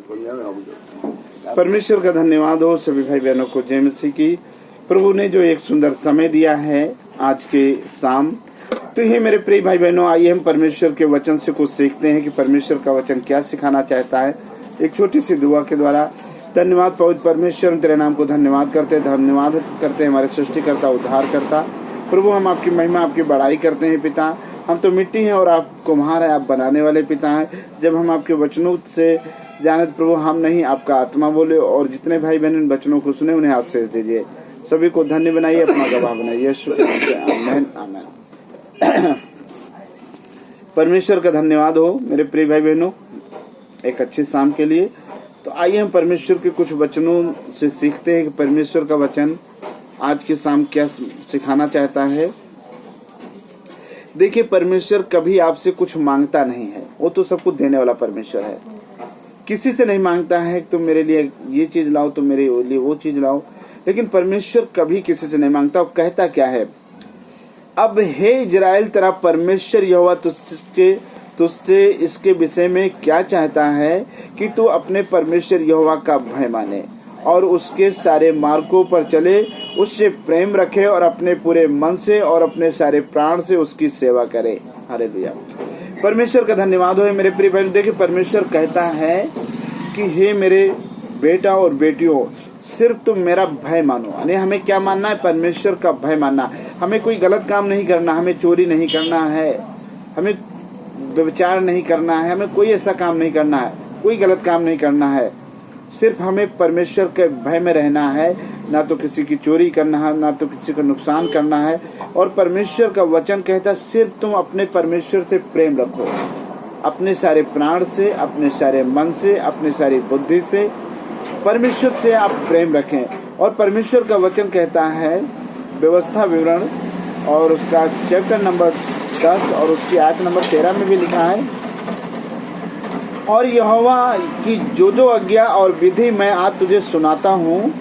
परमेश्वर का धन्यवाद हो सभी भाई बहनों को जय मसीह की। प्रभु ने जो एक सुंदर समय दिया है आज के शाम, तो ये मेरे प्रिय भाई बहनों, आइए हम परमेश्वर के वचन से कुछ सीखते हैं कि परमेश्वर का वचन क्या सिखाना चाहता है। एक छोटी सी दुआ के द्वारा। धन्यवाद पवित्र परमेश्वर, तेरे नाम को धन्यवाद करते हैं हमारे सृष्टिकर्ता उद्धारकर्ता। प्रभु हम आपकी महिमा आपकी बड़ाई करते हैं पिता। हम तो मिट्टी हैं और आप कुम्हार है, आप बनाने वाले पिता हैं। जब हम आपके वचनों से जाने प्रभु हम नहीं, आपका आत्मा बोले, और जितने भाई बहन इन वचनों को सुने उन्हें आशीष दीजिए। सभी को धन्य बनाइए, अपना गवाह बनाइए। यीशु के नाम से आमीन आमीन। परमेश्वर का धन्यवाद हो मेरे प्रिय भाई बहनों एक अच्छी शाम के लिए। तो आइए हम परमेश्वर के कुछ वचनों से सीखते हैं कि परमेश्वर का वचन आज की शाम क्या सिखाना चाहता है। देखिए, परमेश्वर कभी आपसे कुछ मांगता नहीं है, वो तो सब कुछ देने वाला परमेश्वर है। किसी से नहीं मांगता है तुम मेरे लिए ये चीज लाओ, तुम मेरे लिए वो चीज लाओ, लेकिन परमेश्वर कभी किसी से नहीं मांगता। और कहता क्या है, अब हे इजराइल तेरा परमेश्वर यहोवा तुझसे इसके विषय में क्या चाहता है कि तू अपने परमेश्वर यहोवा का भय माने और उसके सारे मार्गों पर चले, उससे प्रेम रखे और अपने पूरे मन से और अपने सारे प्राण से उसकी सेवा करे। हालेलुया। परमेश्वर का धन्यवाद हो मेरे प्रिय भाई। देखिए, परमेश्वर कहता है कि हे मेरे बेटा और बेटियों, सिर्फ तुम मेरा भय मानो। यानी हमें क्या मानना है? परमेश्वर का भय मानना। हमें कोई गलत काम नहीं करना, हमें चोरी नहीं करना है, हमें व्यभिचार नहीं करना है, हमें कोई ऐसा काम नहीं करना है, कोई गलत काम नहीं करना है। सिर्फ हमें परमेश्वर के भय में रहना है, ना तो किसी की चोरी करना है, ना तो किसी को नुकसान करना है। और परमेश्वर का वचन कहता है सिर्फ तुम अपने परमेश्वर से प्रेम रखो, अपने सारे प्राण से, अपने सारे मन से, अपने सारी बुद्धि से परमेश्वर से आप प्रेम रखें। और परमेश्वर का वचन कहता है व्यवस्था विवरण और उसका चैप्टर नंबर 10 और उसकी आयत नंबर 13 में भी लिखा है, और यहोवा की जो आज्ञा और विधि मैं आज तुझे सुनाता हूँ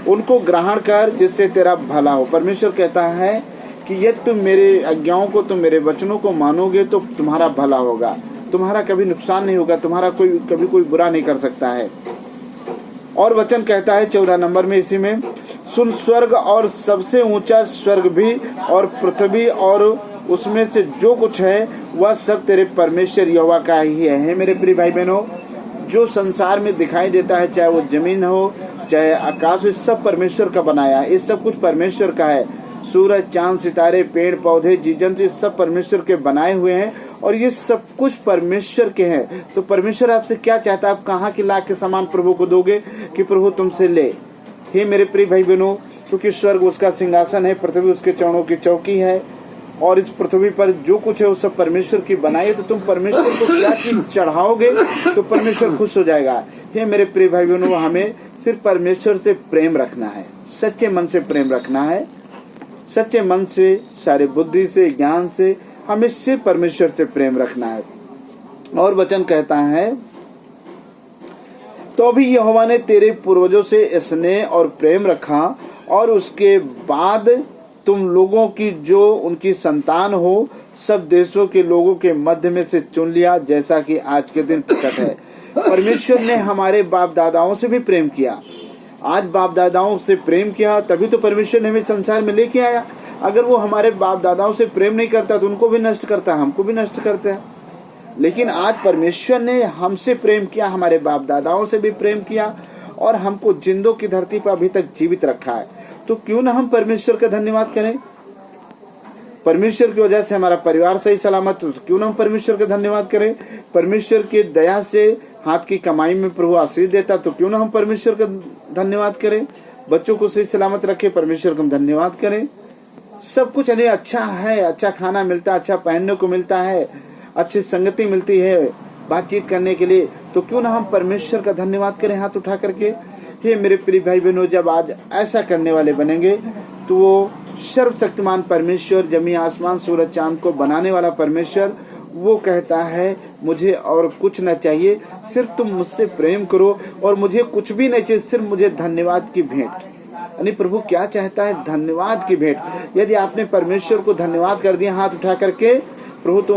उनको ग्रहण कर, जिससे तेरा भला हो। परमेश्वर कहता है कि यदि तुम मेरे आज्ञाओं को, तुम मेरे वचनों को मानोगे तो तुम्हारा भला होगा, तुम्हारा कभी नुकसान नहीं होगा, तुम्हारा कभी कोई बुरा नहीं कर सकता है। और वचन कहता है 14 नंबर में इसी में, सुन, स्वर्ग और सबसे ऊंचा स्वर्ग भी और पृथ्वी और उसमें से जो कुछ है वह सब तेरे परमेश्वर यहोवा का ही है। मेरे प्रिय भाई बहनों, जो संसार में दिखाई देता है, चाहे वो जमीन हो चाहे आकाश, ये सब परमेश्वर का बनाया है, ये सब कुछ परमेश्वर का है। सूरज, चांद, सितारे, पेड़ पौधे, जीव जंतु, ये सब परमेश्वर के बनाए हुए हैं और ये सब कुछ परमेश्वर के हैं। तो परमेश्वर आपसे क्या चाहता है? आप कहाँ की लाख के सामान प्रभु को दोगे कि प्रभु तुमसे ले? हे मेरे प्रिय भाई बहनों, क्योंकि स्वर्ग उसका सिंहासन है, पृथ्वी उसके चरणों की चौकी है, और इस पृथ्वी पर जो कुछ है वो सब परमेश्वर की बनाई है। तो तुम परमेश्वर को क्या चीज चढ़ाओगे तो परमेश्वर खुश हो जाएगा। हे मेरे प्रिय भाई बहनों, हमें सिर्फ परमेश्वर से प्रेम रखना है, सच्चे मन से प्रेम रखना है, सच्चे मन से, सारे बुद्धि से, ज्ञान से हमें सिर्फ परमेश्वर से प्रेम रखना है। और वचन कहता है, तो भी यहोवा ने तेरे पूर्वजों से स्नेह और प्रेम रखा और उसके बाद तुम लोगों की जो उनकी संतान हो सब देशों के लोगों के मध्य में से चुन लिया, जैसा कि आज के दिन प्रकट है। परमेश्वर ने हमारे बाप दादाओं से भी प्रेम किया। आज बाप दादाओं से प्रेम किया तभी तो परमेश्वर ने हमें संसार में लेके आया। अगर वो हमारे बाप दादाओं से प्रेम नहीं करता तो उनको भी नष्ट करता, हमको भी नष्ट करता है। लेकिन आज परमेश्वर ने हमसे प्रेम किया, हमारे बाप दादाओं से भी प्रेम किया और हमको जिंदों की धरती पर अभी तक जीवित रखा है। तो क्यों ना हम परमेश्वर का धन्यवाद करें? परमेश्वर की वजह से हमारा परिवार सही सलामत, तो क्यों ना हम परमेश्वर का धन्यवाद करें? परमेश्वर की दया से हाथ की कमाई में प्रभु आशीष देता, तो क्यों ना हम परमेश्वर का धन्यवाद करें? बच्चों को सही सलामत रखे, परमेश्वर का धन्यवाद करें। सब कुछ यदि अच्छा है, अच्छा खाना मिलता है, अच्छा पहनने को मिलता है, अच्छी संगति मिलती है बातचीत करने के लिए, तो क्यों ना हम परमेश्वर का धन्यवाद करें हाथ उठा करके। हे मेरे प्रिय भाई बहनों, जब आज ऐसा करने वाले बनेंगे तो वो सर्वशक्तिमान परमेश्वर, जमीन आसमान सूरज चांद को बनाने वाला परमेश्वर, वो कहता है मुझे और कुछ न चाहिए, सिर्फ तुम मुझसे प्रेम करो और मुझे कुछ भी नहीं चाहिए, सिर्फ मुझे धन्यवाद की भेंट। यानी प्रभु क्या चाहता है? धन्यवाद की भेंट। यदि आपने परमेश्वर को धन्यवाद कर दिया हाथ उठा करके, प्रभु तो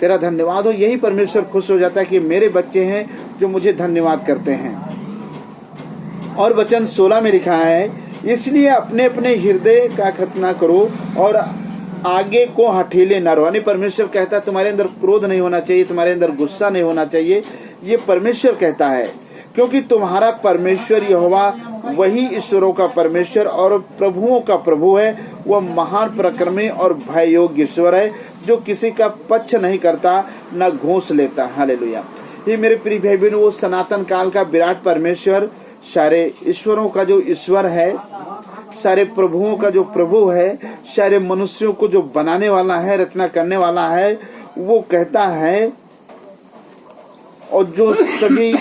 तेरा धन्यवाद हो, यही परमेश्वर खुश हो जाता है कि मेरे बच्चे हैं जो मुझे धन्यवाद करते हैं। और वचन 16 में लिखा है, इसलिए अपने अपने हृदय का खतना करो और आगे को हठीले न रहो। यानी परमेश्वर कहता है तुम्हारे अंदर क्रोध नहीं होना चाहिए, तुम्हारे अंदर गुस्सा नहीं होना चाहिए। ये परमेश्वर कहता है, क्योंकि तुम्हारा परमेश्वर यहोवा वही ईश्वरों का परमेश्वर और प्रभुओं का प्रभु है। वह महान पराक्रमी और भय योग्य ईश्वर है, जो किसी का पक्ष नहीं करता न घूस लेता। हालेलुया। ये मेरे प्रिय भाई बहनों, वो सनातन काल का विराट परमेश्वर, सारे ईश्वरों का जो ईश्वर है, सारे प्रभुओं का जो प्रभु है, सारे मनुष्यों को जो बनाने वाला है, रचना करने वाला है, वो कहता है, और जो सभी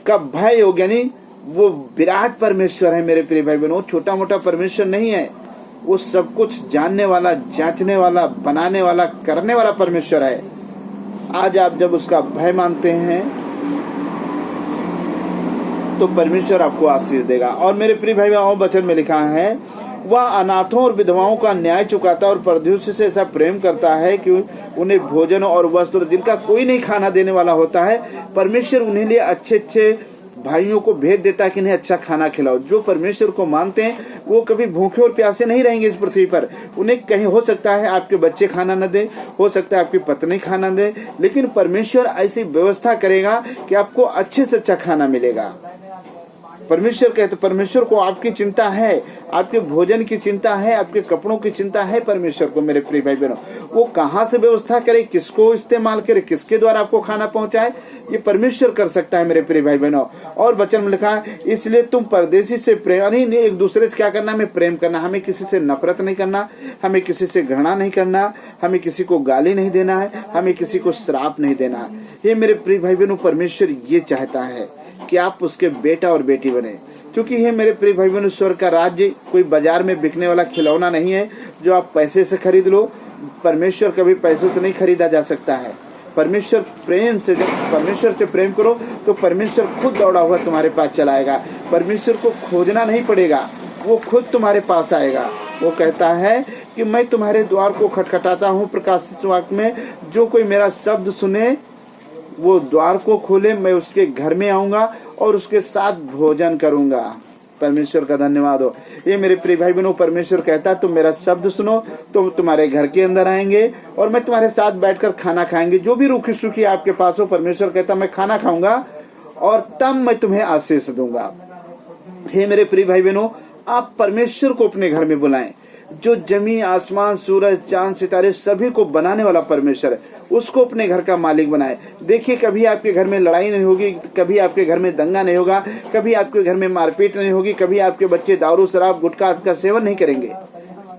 का भय हो, यानी वो विराट परमेश्वर है मेरे प्रिय भाई बहनों। छोटा मोटा परमेश्वर नहीं है, वो सब कुछ जानने वाला, जांचने वाला, बनाने वाला, करने वाला परमेश्वर है। आज आप जब उसका भय मानते हैं तो परमेश्वर आपको आशीष देगा। और मेरे प्रिय भाई बहनों, वचन में लिखा है, वह अनाथों और विधवाओं का न्याय चुकाता और परदेशी से ऐसा प्रेम करता है कि उन्हें भोजन और वस्त्र, जिनका कोई नहीं खाना देने वाला होता है, परमेश्वर उन्हें लिए अच्छे अच्छे भाइयों को भेज देता है कि इन्हें अच्छा खाना खिलाओ। जो परमेश्वर को मानते हैं वो कभी भूखे और प्यासे नहीं रहेंगे इस पृथ्वी पर। उन्हें कहीं हो सकता है आपके बच्चे खाना न दे, हो सकता है आपकी पत्नी खाना दे, लेकिन परमेश्वर ऐसी व्यवस्था करेगा कि आपको अच्छे से अच्छा खाना मिलेगा। परमेश्वर कहते, परमेश्वर को आपकी चिंता है, आपके भोजन की चिंता है, आपके कपड़ों की चिंता है परमेश्वर को। मेरे प्रिय भाई बहनों, वो कहाँ से व्यवस्था करे, किसको इस्तेमाल करे, किसके द्वारा आपको खाना पहुंचाए, ये परमेश्वर कर सकता है मेरे प्रिय भाई बहनों। और वचन में लिखा है, इसलिए तुम परदेशी से प्रेम, नहीं एक दूसरे से क्या करना, हमें प्रेम करना, हमें किसी से नफरत नहीं करना, हमें किसी से घृणा नहीं करना, हमें किसी को गाली नहीं देना है, हमें किसी को श्राप नहीं देना है। ये मेरे प्रिय भाई बहनों, परमेश्वर ये चाहता है कि आप उसके बेटा और बेटी बने। क्योंकि ये मेरे प्रिय भाई बहनों, ईश्वर का राज्य कोई बाजार में बिकने वाला खिलौना नहीं है जो आप पैसे से खरीद लो। परमेश्वर कभी पैसों से नहीं खरीदा जा सकता है। परमेश्वर प्रेम से, जब परमेश्वर से प्रेम करो तो परमेश्वर खुद दौड़ा हुआ तुम्हारे पास चलाएगा। परमेश्वर को खोजना नहीं पड़ेगा, वो खुद तुम्हारे पास आएगा। वो कहता है कि मैं तुम्हारे द्वार को खटखटाता हूँ, प्रकाशित वाक्य में, जो कोई मेरा शब्द सुने वो द्वार को खोले, मैं उसके घर में आऊंगा और उसके साथ भोजन करूंगा। परमेश्वर का धन्यवाद हो। ये मेरे प्रिय भाई बहनों, परमेश्वर कहता है तुम मेरा शब्द सुनो तो तुम्हारे घर के अंदर आएंगे और मैं तुम्हारे साथ बैठकर खाना खाएंगे। जो भी रूखी सूखी आपके पास हो, परमेश्वर कहता मैं खाना खाऊंगा और तब मैं तुम्हें आशीष दूंगा। हे मेरे प्रिय भाई बहनों, आप परमेश्वर को अपने घर में बुलाएं। जो जमीन, आसमान, सूरज, चांद, सितारे सभी को बनाने वाला परमेश्वर है, उसको अपने घर का मालिक बनाए। देखिए, कभी आपके घर में लड़ाई नहीं होगी, कभी आपके घर में दंगा नहीं होगा, कभी आपके घर में मारपीट नहीं होगी, कभी आपके बच्चे दारू, शराब, गुटखा का सेवन नहीं करेंगे।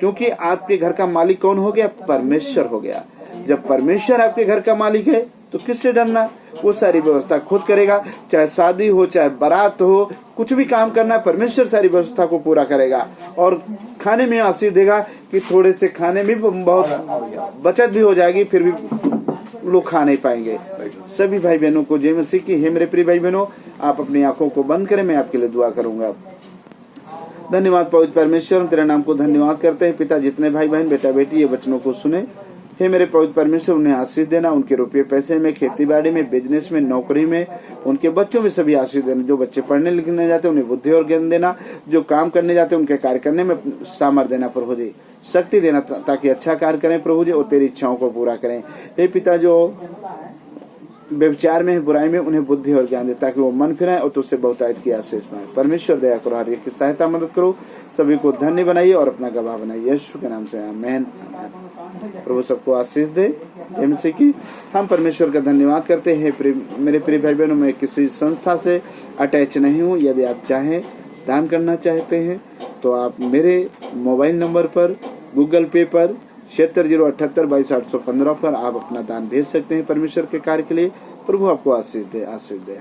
क्योंकि आपके घर का मालिक कौन हो गया? परमेश्वर हो गया। जब परमेश्वर आपके घर का मालिक है तो किससे डरना? वो सारी व्यवस्था खुद करेगा। चाहे शादी हो, चाहे बारात हो, कुछ भी काम करना है, परमेश्वर सारी व्यवस्था को पूरा करेगा। और खाने में आशीष देगा कि थोड़े से खाने में बहुत बचत भी हो जाएगी, फिर भी लोग खा नहीं पाएंगे। सभी भाई बहनों को जय मसीह की। हे मेरे प्रिय भाई बहनों, आप अपनी आंखों को बंद करें, मैं आपके लिए दुआ करूंगा। धन्यवाद पवित्र परमेश्वर, हम तेरे नाम को धन्यवाद करते हैं। पिता, जितने भाई बहन, बेटा बेटी ये वचनों को सुने, हे मेरे पवित्र परमेश्वर, उन्हें आशीष देना। उनके रुपये पैसे में, खेती बाड़ी में, बिजनेस में, नौकरी में, उनके बच्चों में सभी आशीष देना। जो बच्चे पढ़ने लिखने जाते हैं उन्हें बुद्धि और ज्ञान देना। जो काम करने जाते हैं उनके कार्य करने में सामर्थ्य देना प्रभु जी, शक्ति देना, ताकि अच्छा कार्य करें प्रभु जी और तेरी इच्छाओं को पूरा करें। हे पिता, जो व्यभिचार में, बुराई में, उन्हें बुद्धि और ज्ञान दे, ताकि वो मन फिराएं और तुझसे बहुतायत की आशीष पाएं। परमेश्वर दया करो, हर एक की सहायता मदद करो, सभी को धन्य बनाइए और अपना गवाह बनाइए। यीशु के नाम से आमीन। प्रभु सबको आशीष दे। जय मसीह की। हम परमेश्वर का धन्यवाद करते हैं। मेरे प्रिय भाई बहनों, मैं किसी संस्था से अटैच नहीं हूँ। यदि आप चाहें, दान करना चाहते हैं तो आप मेरे मोबाइल नंबर पर, गूगल पे पर 7608822815 पर आप अपना दान भेज सकते हैं परमेश्वर के कार्य के लिए। प्रभु आपको आशीष दे, आशीष दे।